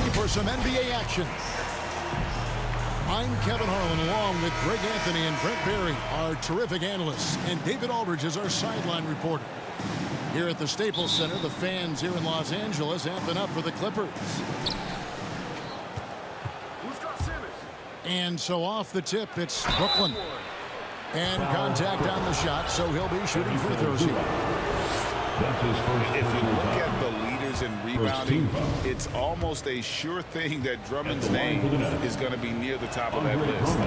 ready for some NBA action. I'm Kevin Harlan, along with Greg Anthony and Brent Berry, our terrific analysts, and David Aldridge is our sideline reporter. Here at the Staples Center, the fans here in Los Angeles amping up for the Clippers. And so off the tip, it's Brooklyn. And contact on the shot, so he'll be shooting free throws here. If you look at the leaders in rebounding, it's almost a sure thing that Drummond's name is going to be near the top of that list.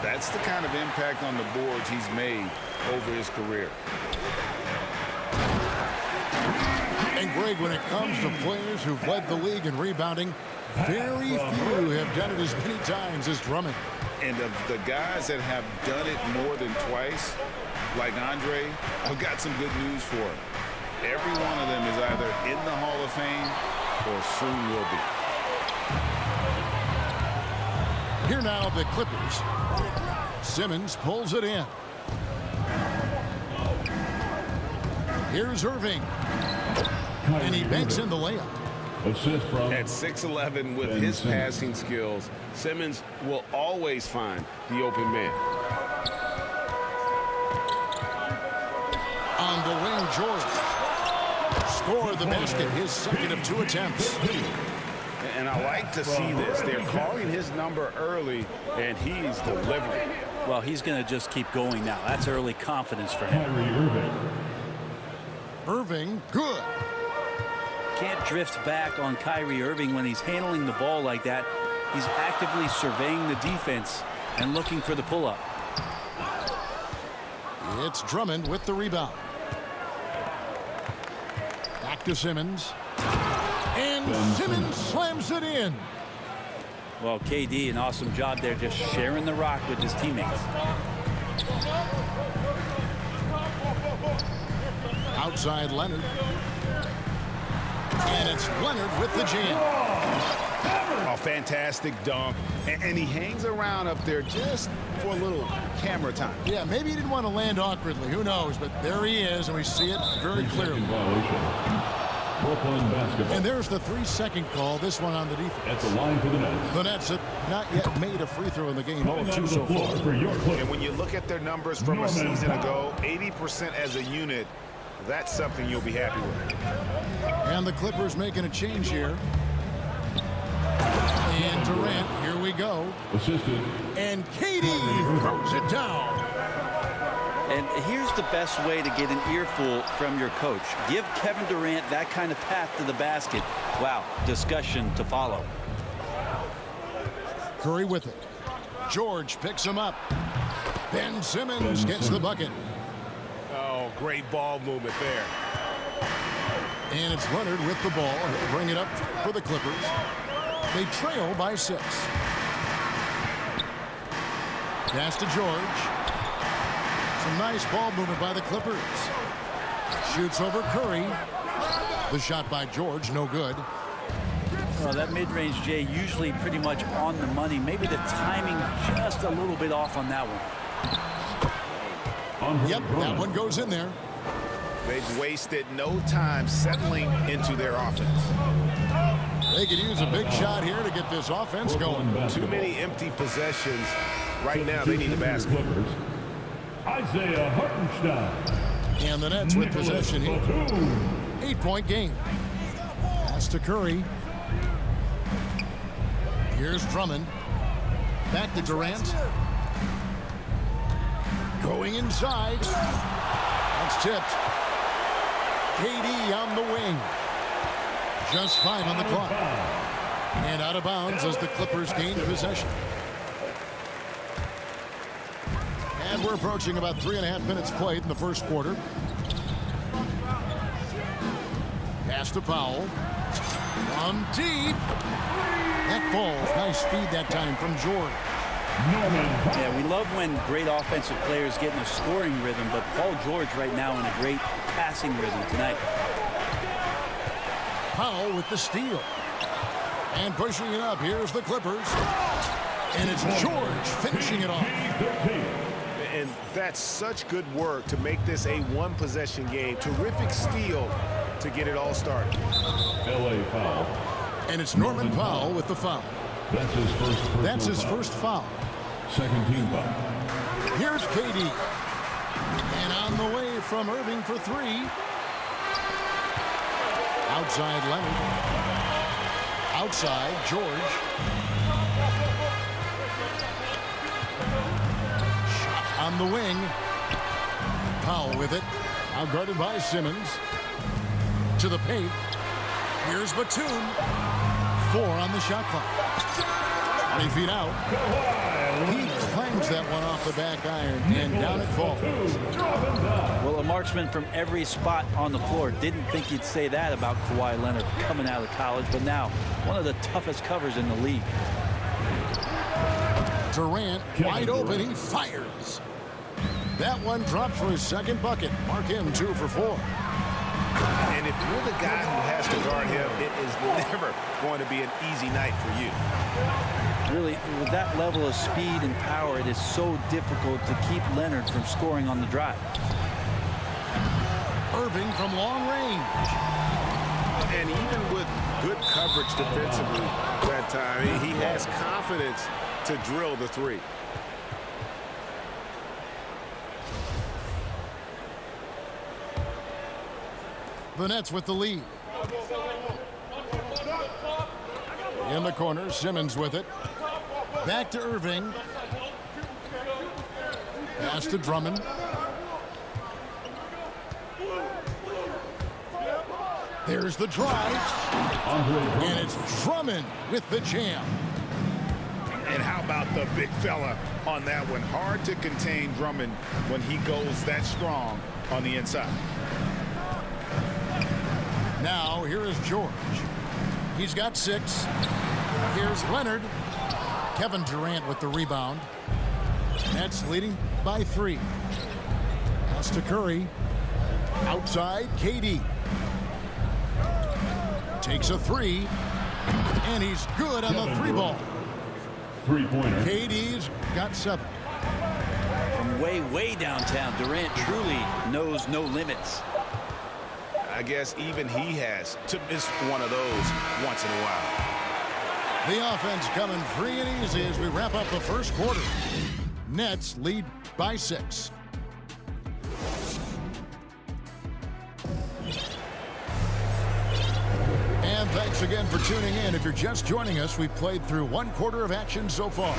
That's the kind of impact on the boards he's made over his career. And Greg, when it comes to players who've led the league in rebounding, very few have done it as many times as Drummond. And of the guys that have done it more than twice, like Andre, I've got some good news for him. Every one of them is either in the Hall of Fame or soon will be. Here now, the Clippers. Simmons pulls it in. Here's Irving. And he banks in the layup. At 6'11" with his passing skills, Simmons will always find the open man. On the wing, George. Score the basket, his second of 2 attempts. And I like to see this. They're calling his number early, and he's delivering. Well, he's going to just keep going now. That's early confidence for him. Irving, good. Can't drift back on Kyrie Irving when he's handling the ball like that. He's actively surveying the defense and looking for the pull-up. It's Drummond with the rebound. Back to Simmons. And Simmons slams it in. Well, KD, an awesome job there, just sharing the rock with his teammates. Outside Leonard. And it's Leonard with the jam. A fantastic dunk. And he hangs around up there just for a little camera time. Yeah, maybe he didn't want to land awkwardly. Who knows? But there he is, and we see it very clearly. And there's the 3-second call. This one on the defense. At the line for the Nets. The Nets have not yet made a free throw in the game. All 2 so far. And when you look at their numbers from a season ago, 80% as a unit, that's something you'll be happy with. And the Clippers making a change here. And Durant, here we go. Assisted. And KD throws it down. And here's the best way to get an earful from your coach. Give Kevin Durant that kind of path to the basket. Wow, discussion to follow. Curry with it. George picks him up. Ben Simmons gets the bucket. Oh, great ball movement there. And it's Leonard with the ball. He'll bring it up for the Clippers. They trail by 6. Pass to George. Some nice ball movement by the Clippers. Shoots over Curry. The shot by George, no good. Well, that mid-range, Jay, usually pretty much on the money. Maybe the timing just a little bit off on that one. Yep, that one goes in there. They've wasted no time settling into their offense. They could use a big shot here to get this offense going. Too many empty possessions. Right now, they need a basket. Isaiah Hartenstein. And the Nets with possession here. 8-point game. Pass to Curry. Here's Drummond. Back to Durant. Going inside. That's tipped. KD on the wing. Just 5 on the clock. And out of bounds as the Clippers gain possession. And we're approaching about 3.5 minutes played in the first quarter. Pass to Powell. From deep. That falls. Nice feed that time from George. Yeah, we love when great offensive players get in a scoring rhythm, but Paul George right now in a great passing rhythm tonight. Powell with the steal. And pushing it up. Here's the Clippers. And it's George finishing it off. And that's such good work to make this a one-possession game. Terrific steal to get it all started. LA foul. And it's Norman Powell with the foul. That's his first foul. Second team foul. Here's KD. And on the way from Irving for three. Outside Leonard. Outside George. Shot on the wing. Powell with it. Now guarded by Simmons. To the paint. Here's Batum. 4 on the shot clock. 20 feet out. He clangs that one off the back iron, and down it falls. Well, a marksman from every spot on the floor. Didn't think he'd say that about Kawhi Leonard coming out of college, but now one of the toughest covers in the league. Durant, wide open, he fires. That one drops for his second bucket. Mark him 2 for 4. And if you're the guy who has to guard him, it is never going to be an easy night for you. Really, with that level of speed and power, it is so difficult to keep Leonard from scoring on the drive. Irving from long range. And even with good coverage defensively that time, he has confidence to drill the three. The Nets with the lead. In the corner, Simmons with it. Back to Irving. Pass to Drummond. There's the drive. And it's Drummond with the jam. And how about the big fella on that one? Hard to contain Drummond when he goes that strong on the inside. Now, here is George. He's got 6. Here's Leonard. Kevin Durant with the rebound. Nets leading by 3. Pass to Curry. Outside, KD. Takes a 3. And he's good on the 3-ball. Three-pointer. KD's got 7. From way downtown, Durant truly knows no limits. I guess even he has to miss one of those once in a while. The offense coming free and easy as we wrap up the first quarter. Nets lead by 6. And thanks again for tuning in. If you're just joining us, we've played through 1 quarter of action so far.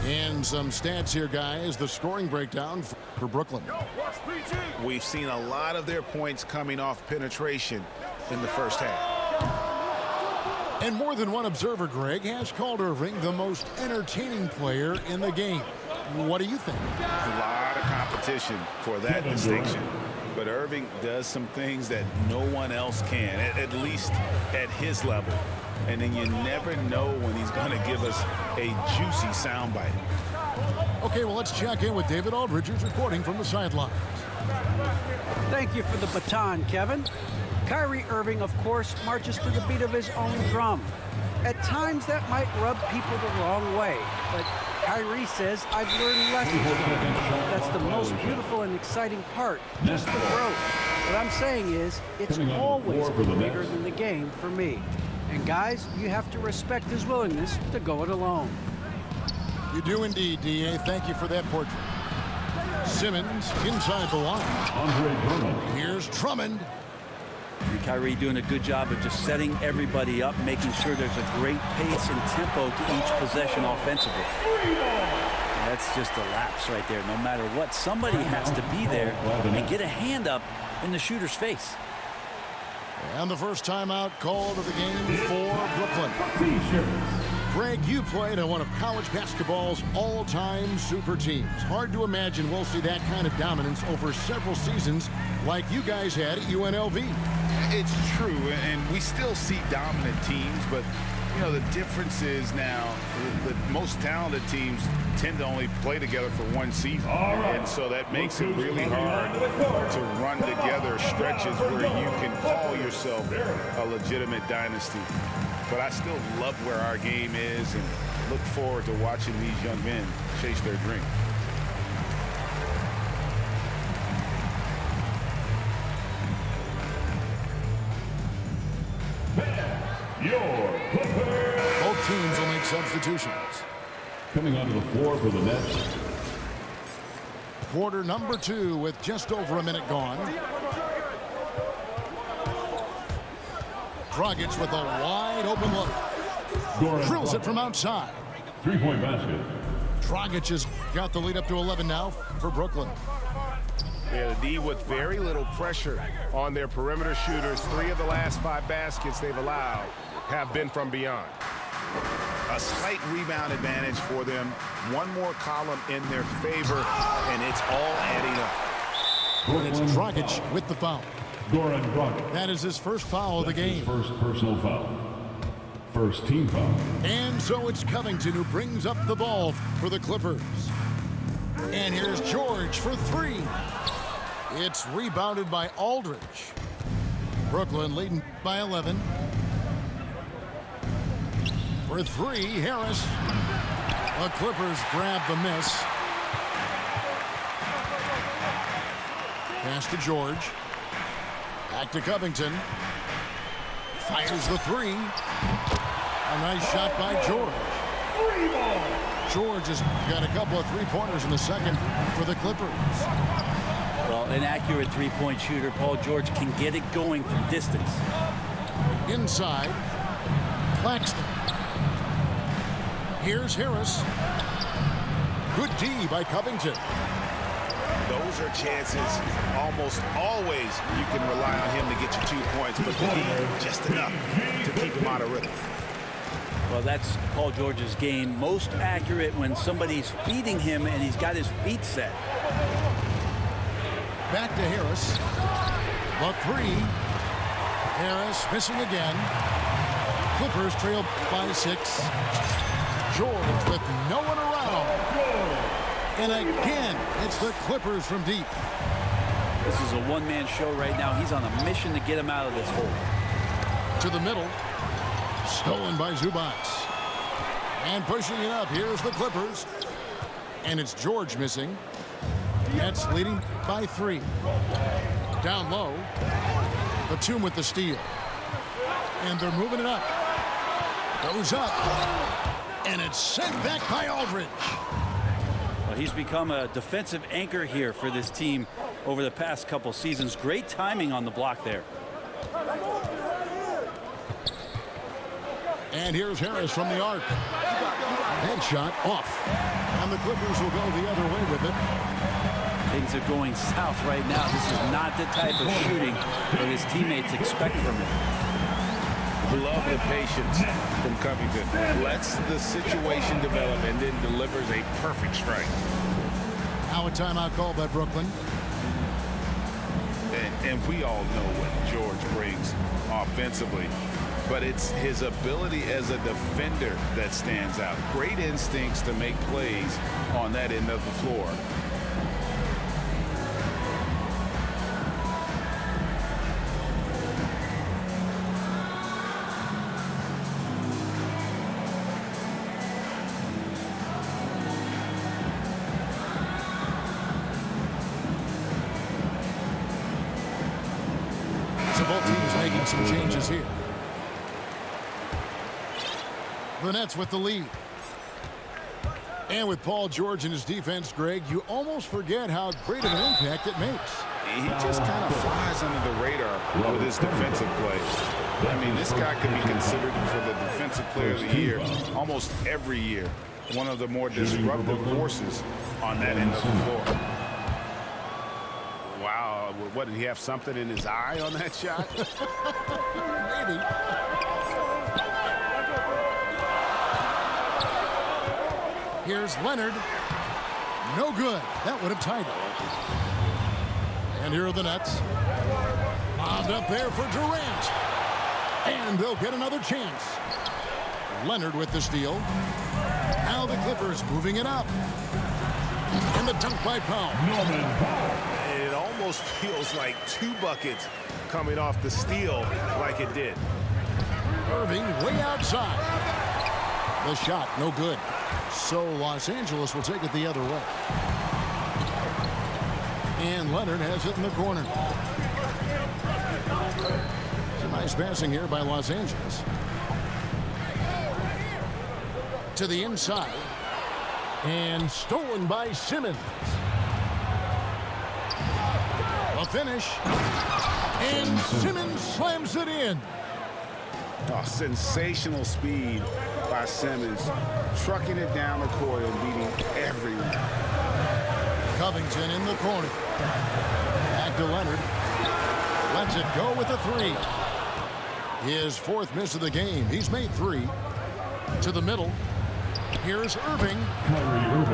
And some stats here, guys. The scoring breakdown for Brooklyn. We've seen a lot of their points coming off penetration in the first half. And more than one observer, Greg, has called Irving the most entertaining player in the game. What do you think? A lot of competition for that distinction. But Irving does some things that no one else can, at least at his level. And then you never know when he's going to give us a juicy soundbite. Okay, well, let's check in with David Aldridge, who's reporting from the sidelines. Thank you for the baton, Kevin. Kyrie Irving, of course, marches to the beat of his own drum. At times, that might rub people the wrong way, but Kyrie says, I've learned lessons from him. That's the most beautiful and exciting part, just the growth. What I'm saying is, it's always been bigger than the game for me. And guys, you have to respect his willingness to go it alone. You do indeed, D.A. Thank you for that portrait. Simmons inside the line. Here's Drummond. Kyrie doing a good job of just setting everybody up, making sure there's a great pace and tempo to each possession offensively. That's just a lapse right there. No matter what, somebody has to be there and get a hand up in the shooter's face. And the first timeout called of the game for Brooklyn. Greg, you played on one of college basketball's all-time super teams. Hard to imagine we'll see that kind of dominance over several seasons like you guys had at UNLV. It's true, and we still see dominant teams, but you know, the difference is now the most talented teams tend to only play together for one season. And so that makes it really hard to run together stretches where you can call yourself a legitimate dynasty. But I still love where our game is and look forward to watching these young men chase their dream. Fair. Both teams will make substitutions. Coming onto the floor for the Nets. Quarter number 2 with just over a minute gone. Dragic with a wide open look. Drills it from outside. 3-point basket. Dragic has got the lead up to 11 now for Brooklyn. Yeah, the D with very little pressure on their perimeter shooters. 3 of the last 5 baskets they've allowed have been from beyond. A slight rebound advantage for them. One more column in their favor, and it's all adding up. And it's Dragic with the foul. Goran Dragic. That is his first foul of the game. First personal foul. First team foul. And so it's Covington who brings up the ball for the Clippers. And here's George for 3. It's rebounded by Aldridge. Brooklyn leading by 11. For 3, Harris. The Clippers grab the miss. Pass to George. Back to Covington. Fires the 3. A nice shot by George. George has got a couple of three-pointers in the second for the Clippers. Well, an accurate three-point shooter, Paul George, can get it going from distance. Inside, Claxton. Here's Harris. Good D by Covington. Those are chances almost always you can rely on him to get you 2 points, but the D just enough to keep him out of rhythm. Well, that's Paul George's game. Most accurate when somebody's feeding him and he's got his feet set. Back to Harris. The 3. Harris missing again. Clippers trail by 6. George with no one around. And again, it's the Clippers from deep. This is a one-man show right now. He's on a mission to get him out of this hole. To the middle. Stolen by Zubac. And pushing it up. Here's the Clippers. And it's George missing. Nets leading by 3. Down low. Batum with the steal. And they're moving it up. Goes up. And it's sent back by Aldridge. Well, he's become a defensive anchor here for this team over the past couple seasons. Great timing on the block there. And here's Harris from the arc. Headshot off. And the Clippers will go the other way with it. Things are going south right now. This is not the type of shooting that his teammates expect from him. Love the patience from Covington. Lets the situation develop and then delivers a perfect strike. Now a timeout call by Brooklyn. And we all know what George brings offensively. But it's his ability as a defender that stands out. Great instincts to make plays on that end of the floor. So both teams making some changes here. The Nets with the lead. And with Paul George and his defense, Greg, you almost forget how great of an impact it makes. He just kind of flies under the radar with his defensive play. I mean, this guy could be considered for the defensive player of the year almost every year. One of the more disruptive forces on that end of the floor. Wow, what, did he have something in his eye on that shot? Maybe. Here's Leonard. No good. That would have tied it. And here are the Nets. Bombed up there for Durant. And they'll get another chance. Leonard with the steal. Now the Clippers moving it up. And the dunk by Powell. It almost feels like 2 buckets coming off the steal like it did. Irving way outside. The shot, no good. So Los Angeles will take it the other way. And Leonard has it in the corner. Some nice passing here by Los Angeles. to the inside. And stolen by Simmons. A finish. And Simmons slams it in. Oh, sensational speed by Simmons. Trucking it down the court and beating everyone. Covington in the corner. Back to Leonard. Lets it go with a three. His fourth miss of the game. He's made three. To the middle. Here's Irving.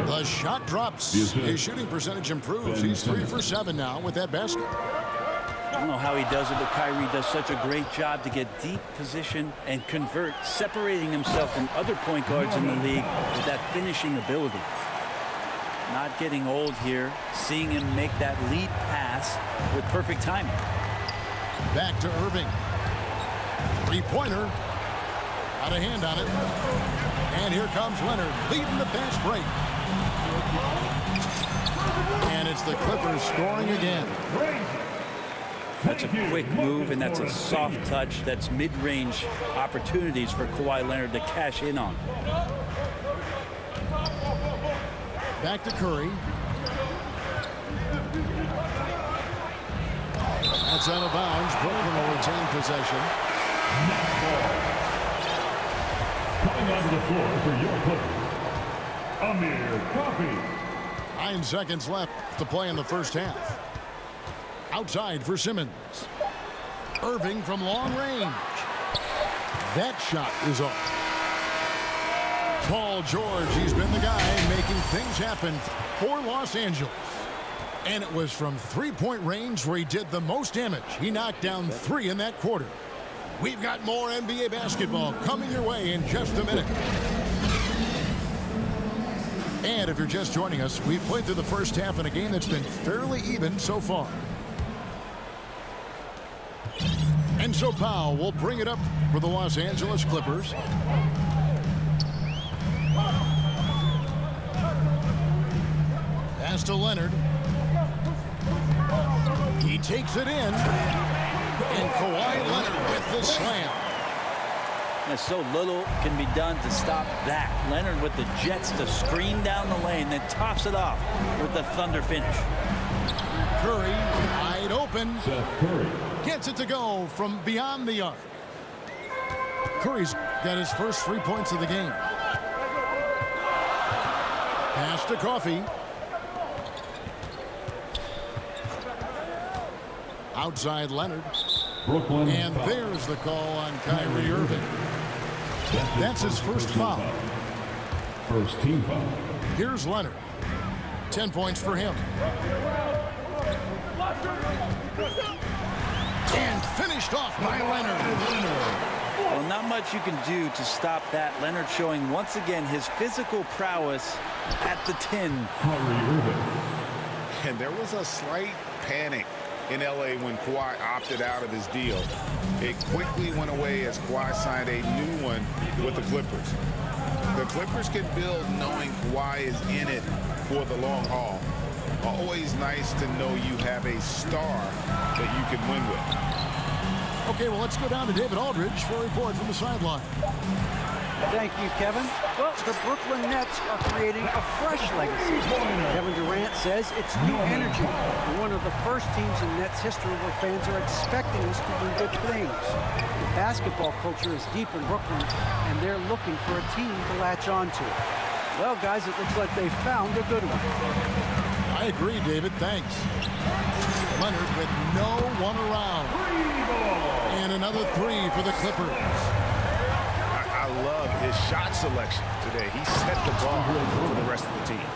The shot drops. His shooting percentage improves. He's 3 for 7 now with that basket. I don't know how he does it, but Kyrie does such a great job to get deep position and convert, separating himself from other point guards in the league with that finishing ability. Not getting old here, seeing him make that lead pass with perfect timing. Back to Irving. Three-pointer. Got a hand on it. And here comes Leonard leading the fast break. And it's the Clippers scoring again. That's a quick move, and that's a soft touch. That's mid-range opportunities for Kawhi Leonard to cash in on. Back to Curry. That's out of bounds. Brooklyn will retain possession. Coming onto the floor for your Clippers, Amir Coffey. 9 seconds left to play in the first half. Outside for Simmons. Irving from long range. That shot is off. Paul George, he's been the guy making things happen for Los Angeles. And it was from three-point range where he did the most damage. He knocked down 3 in that quarter. We've got more NBA basketball coming your way in just a minute. And if you're just joining us, we've played through the first half in a game that's been fairly even so far. And so Powell will bring it up for the Los Angeles Clippers. Pass to Leonard. He takes it in. And Kawhi Leonard with the slam. And so little can be done to stop that. Leonard with the jets to screen down the lane, then tops it off with the thunder finish. Curry wide open. Seth Curry. Gets it to go from beyond the arc. Curry's got his first 3 points of the game. Pass to Coffey. Outside Leonard. Brooklyn. And there's the call on Kyrie Irving. That's his first foul. First team foul. Here's Leonard. 10 points for him. And finished off by Leonard. Well, not much you can do to stop that. Leonard showing once again his physical prowess at the 10. Kyrie Irving. And there was a slight panic in LA when Kawhi opted out of his deal. It quickly went away as Kawhi signed a new one with the Clippers. The Clippers can build knowing Kawhi is in it for the long haul. Always nice to know you have a star that you can win with. Okay, well, let's go down to David Aldridge for a report from the sideline. Thank you, Kevin. Well, the Brooklyn Nets are creating a fresh legacy. Kevin Durant says it's new energy. We're one of the first teams in Nets history where fans are expecting us to do good things. The basketball culture is deep in Brooklyn, and they're looking for a team to latch on to. Well, guys, it looks like they found a good one. I agree, David. Thanks. Leonard with no one around. And another 3 for the Clippers. I love his shot selection today. He set the bar for the rest of the team.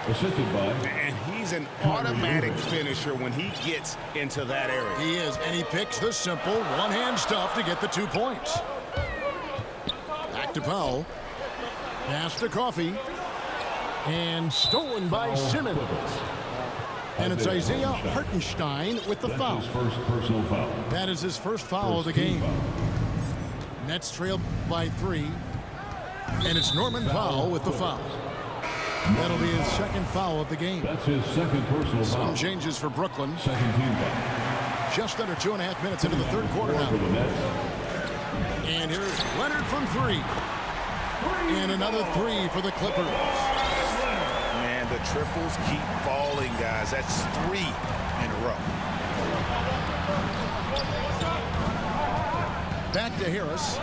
Assisted by. And he's an automatic finisher when he gets into that area. He is, and he picks the simple one-hand stuff to get the 2 points. Back to Powell. Pass to Coffey. And stolen by Simmons. And it's Isaiah Hartenstein with the foul. That's his first personal foul. That is his first foul of the game. Nets trail by 3. And it's Norman Powell with the foul. That'll be his second foul of the game. That's his second personal foul. Some changes for Brooklyn. Second team foul. Just under 2.5 minutes into the third quarter now. For the Nets. And here's Leonard from 3. And another three for the Clippers. Man, the triples keep falling, guys. That's 3 in a row. Back to Harris.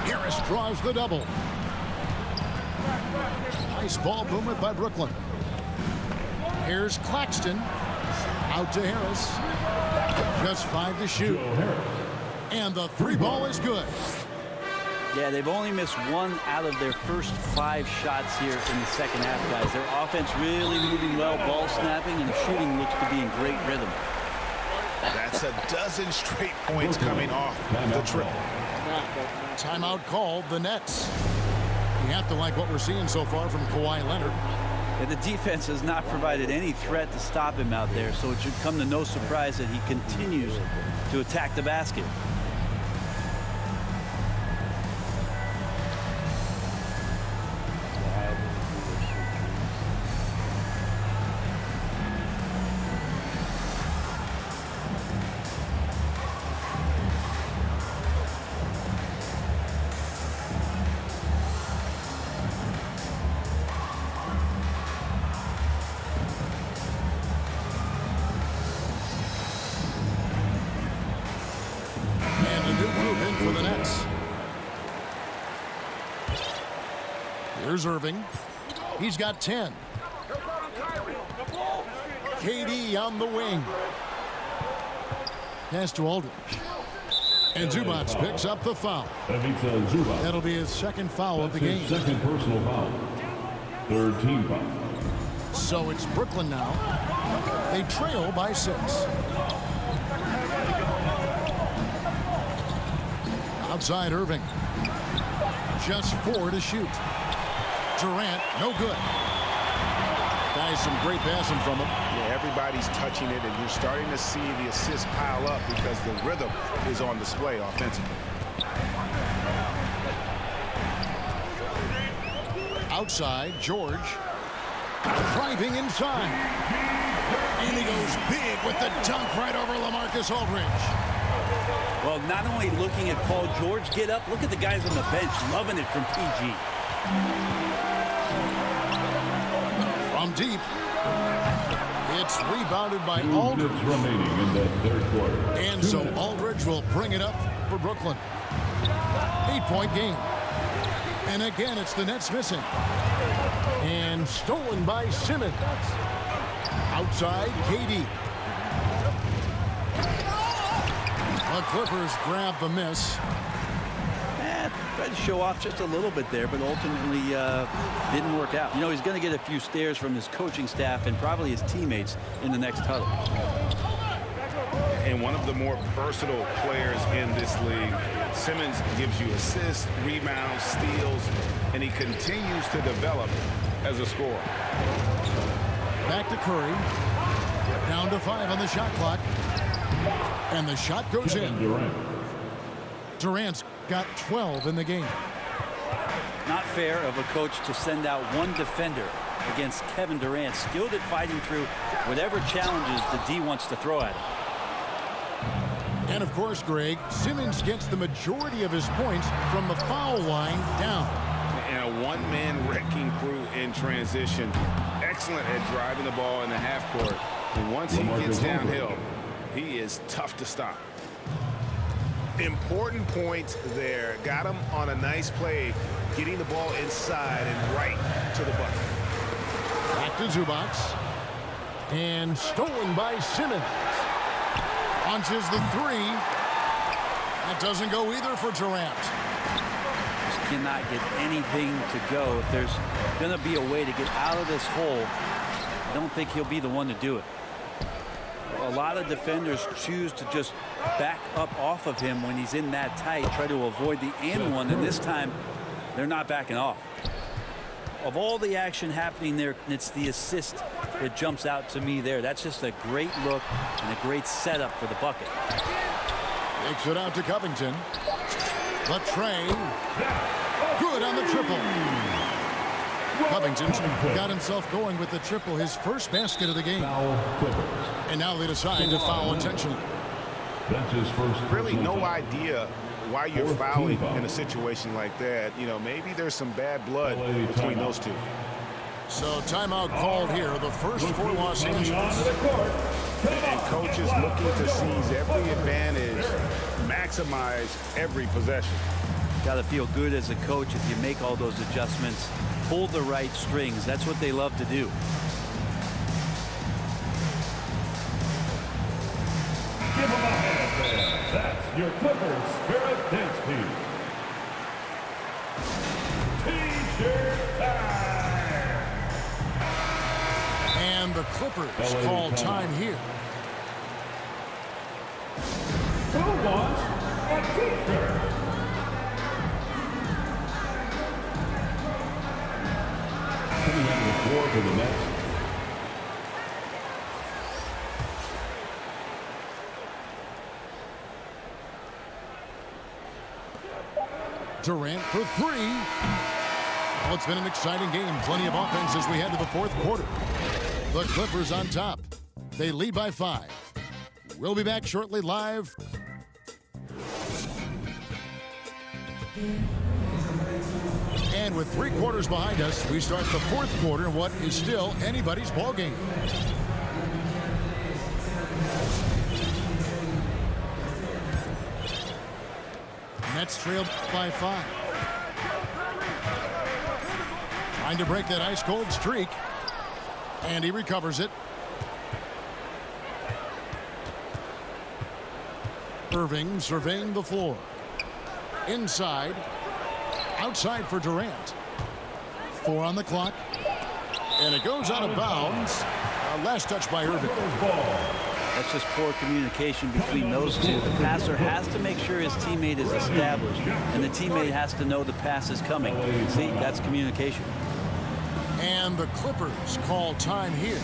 Harris draws the double. Nice ball movement by Brooklyn. Here's Claxton. Out to Harris. Just 5 to shoot. And the 3 ball is good. Yeah, they've only missed 1 out of their first 5 shots here in the second half, guys. Their offense really moving well, ball snapping, and the shooting looks to be in great rhythm. That's a dozen straight points coming off the triple. Timeout called, the Nets. You have to like what we're seeing so far from Kawhi Leonard. And the defense has not provided any threat to stop him out there, so it should come to no surprise that he continues to attack the basket. For the Nets. Here's Irving. He's got 10. KD on the wing. Pass to Aldridge. And Zubac picks up the foul. That'll be his second foul of the game. Second personal foul. Third team foul. So it's Brooklyn now. They trail by 6. Outside Irving. Just 4 to shoot. Durant, no good. Guys, some great passing from him. Yeah, everybody's touching it, and you're starting to see the assists pile up because the rhythm is on display offensively. Outside, George. Driving inside. And he goes big with the dunk right over LaMarcus Aldridge. Well, not only looking at Paul George get up, look at the guys on the bench loving it from PG. From deep. It's rebounded by Aldridge. Remaining in the third quarter. And so Aldridge will bring it up for Brooklyn. 8-point game. And again, it's the Nets missing. And stolen by Simmons. Outside, KD. The Clippers grab the miss. Tried to show off just a little bit there, but ultimately didn't work out. You know, he's going to get a few stares from his coaching staff and probably his teammates in the next huddle. And one of the more versatile players in this league. Simmons gives you assists, rebounds, steals, and he continues to develop as a scorer. Back to Curry. Down to 5 on the shot clock. And the shot goes in. Durant's got 12 in the game. Not fair of a coach to send out one defender against Kevin Durant, skilled at fighting through whatever challenges the D wants to throw at him. And of course, Greg, Simmons gets the majority of his points from the foul line down. And a one-man wrecking crew in transition. Excellent at driving the ball in the half court. And once he gets downhill, he is tough to stop. Important points there. Got him on a nice play, getting the ball inside and right to the bucket. Back to Zubac. And stolen by Simmons. Launches the 3. That doesn't go either for Durant. Just cannot get anything to go. If there's going to be a way to get out of this hole, I don't think he'll be the one to do it. A lot of defenders choose to just back up off of him when he's in that tight, try to avoid the and one, and this time they're not backing off. Of all the action happening there, it's the assist that jumps out to me there. That's just a great look and a great setup for the bucket. Takes it out to Covington. The tray. Good on the triple. Covington got himself going with the triple, his first basket of the game. And now they decide to foul intentionally. Really no idea why you're fouling in a situation like that. You know, maybe there's some bad blood between those two. So timeout called here, the first for Los Angeles. And coaches looking to seize every advantage, maximize every possession. Got to feel good as a coach if you make all those adjustments, pull the right strings. That's what they love to do. Give them a hand there. That's your Clippers Spirit Dance Team. T-shirt time. And the Clippers call time here. Who wants a T-shirt? Coming on the floor for the Nets. Durant for three. Well, it's been an exciting game. Plenty of offense as we head to the fourth quarter. The Clippers on top. They lead by 5. We'll be back shortly live. And with 3 quarters behind us, we start the fourth quarter in what is still anybody's ball game. Nets trailed by 5. Trying to break that ice-cold streak. And he recovers it. Irving surveying the floor. Inside. Outside for Durant. 4 on the clock. And it goes out of bounds. Last touch by Irving. That's just poor communication between those two. The passer has to make sure his teammate is established, and the teammate has to know the pass is coming. See, that's communication. And the Clippers call time here.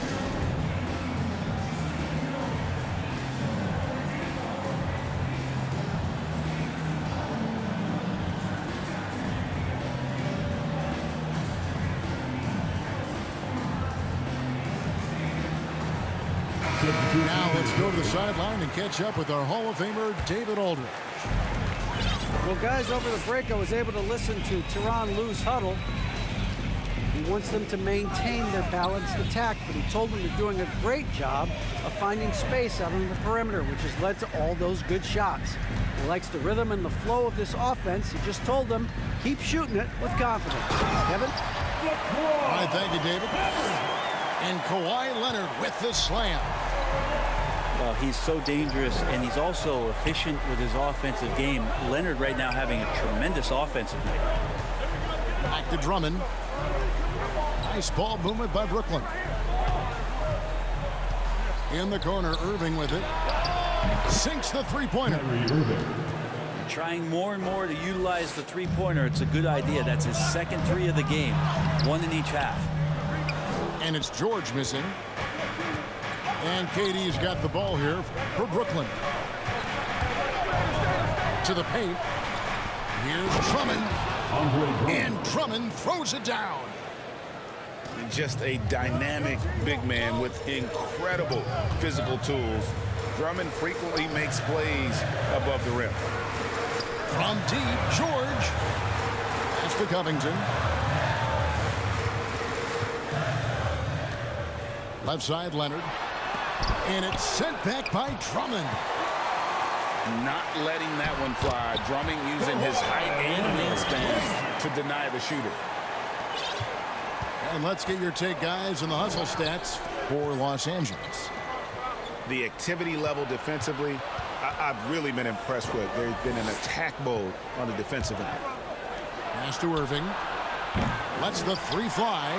Now let's go to the sideline and catch up with our Hall of Famer, David Aldridge. Well, guys, over the break, I was able to listen to Tyronn Lue's huddle. He wants them to maintain their balanced attack, but he told them they're doing a great job of finding space out on the perimeter, which has led to all those good shots. He likes the rhythm and the flow of this offense. He just told them, keep shooting it with confidence. Kevin? All right, thank you, David. And Kawhi Leonard with the slam. Well, he's so dangerous, and he's also efficient with his offensive game. Leonard right now having a tremendous offensive night. Back to Drummond. Nice ball movement by Brooklyn. In the corner, Irving with it. Sinks the three-pointer. Trying more and more to utilize the three-pointer. It's a good idea. That's his second 3 of the game. 1 in each half. And it's George missing. And KD's got the ball here for Brooklyn. To the paint. Here's Drummond. And Drummond throws it down. Just a dynamic big man with incredible physical tools. Drummond frequently makes plays above the rim. From deep, George. Pass to Covington. Left side, Leonard. And it's sent back by Drummond. Not letting that one fly. Drummond using his height and wingspan to deny the shooter. And let's get your take, guys, on the hustle stats for Los Angeles. The activity level defensively, I've really been impressed with. There's been an attack mode on the defensive end. Pass to Irving. Lets the 3 fly.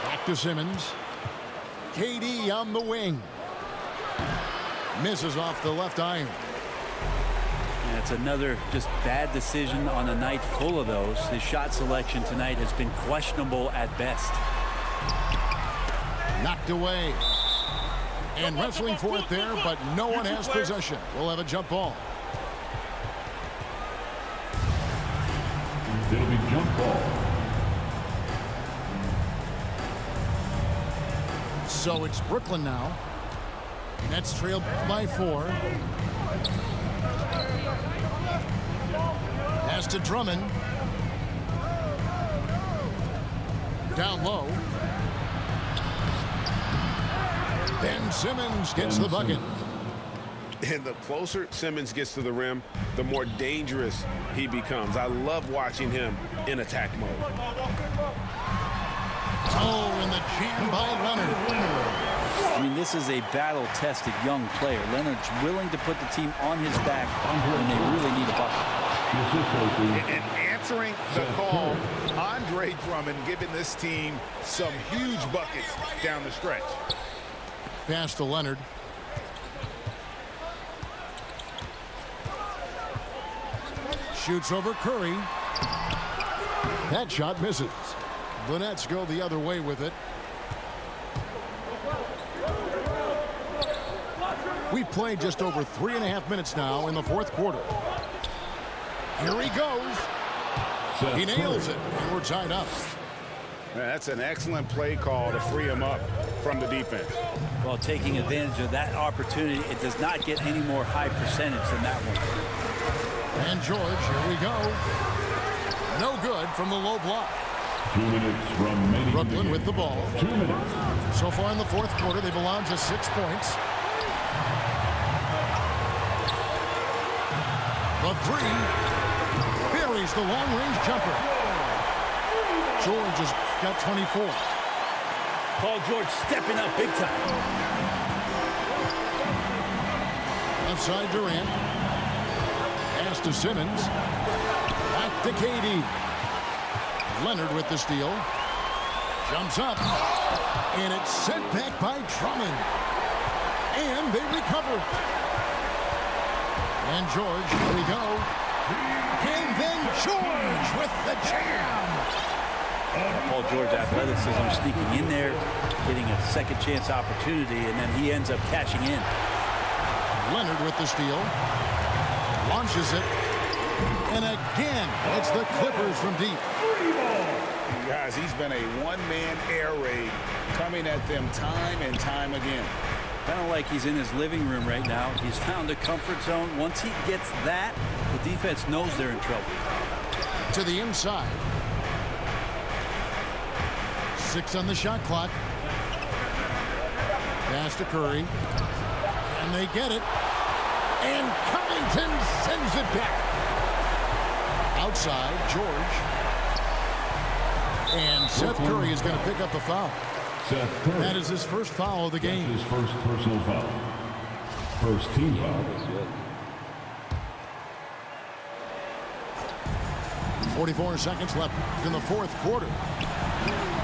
Back to Simmons. KD on the wing. Misses off the left iron. And it's another just bad decision on a night full of those. His shot selection tonight has been questionable at best. Knocked away. And wrestling for it there, but no one has possession. We'll have a jump ball. It'll be jump ball. So it's Brooklyn now. Nets trailed by 4. Pass to Drummond. Down low. Ben Simmons gets the bucket. And the closer Simmons gets to the rim, the more dangerous he becomes. I love watching him in attack mode. Oh, and the jam by Leonard. I mean, this is a battle-tested young player. Leonard's willing to put the team on his back when they really need a bucket. And answering the call, Andre Drummond giving this team some huge buckets down the stretch. Pass to Leonard. Shoots over Curry. That shot misses. The Nets go the other way with it. We've played just over 3.5 minutes now in the fourth quarter. Here he goes. He nails it, and we're tied up. That's an excellent play call to free him up from the defense. Well, taking advantage of that opportunity, it does not get any more high percentage than that one. And George, here we go. No good from the low block. 2 minutes remaining. Brooklyn with the ball. 2 minutes. So far in the fourth quarter, they've allowed just 6 points. The 3 buries the long-range jumper. George has got 24. Paul George stepping up big time. Outside Durant. Pass to Simmons. Back to KD. Leonard with the steal. Jumps up. And it's sent back by Drummond. And they recover. And George, here we go. And then George with the jam. Paul George athleticism sneaking in there, getting a second chance opportunity, and then he ends up cashing in. Leonard with the steal. Launches it. And again, it's the Clippers from deep. Guys, he's been a one-man air raid coming at them time and time again. Kind of like he's in his living room right now. He's found a comfort zone. Once he gets that, the defense knows they're in trouble. To the inside. 6 on the shot clock. Pass to Curry. And they get it. And Covington sends it back. Outside, George. And Seth Curry is going to pick up the foul. Seth Curry. That is his first foul of the game. His first personal foul. First team foul. 44 seconds left in the fourth quarter.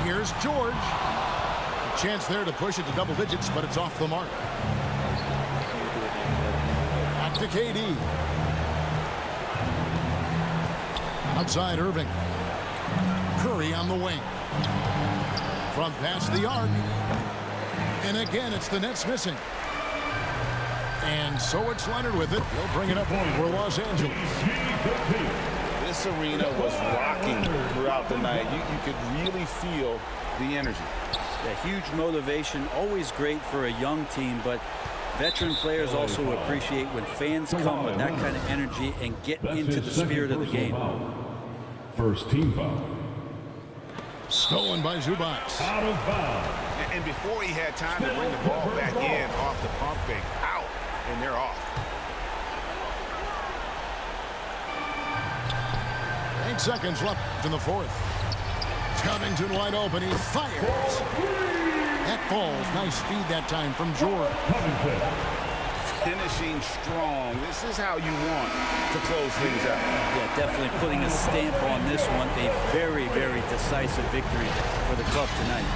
Here's George. A chance there to push it to double digits, but it's off the mark. Back to KD. Outside Irving. Curry on the wing. From past the arc. And again, it's the Nets missing. And so it's Leonard with it. He'll bring it up for Los Angeles. This arena was rocking throughout the night. You could really feel the energy. A huge motivation, always great for a young team, but veteran players also appreciate when fans come with that kind of energy and get into the spirit of the game. First team foul. Stolen by Zubac. Out of bounds. And before he had time to bring the ball back in off the pump fake, out, and they're off. 8 seconds left in the fourth. Covington wide open. He fires. That falls. Nice speed that time from George. Covington. Finishing strong. This is how you want to close things out. Yeah, definitely putting a stamp on this one. A very, very decisive victory for the club tonight.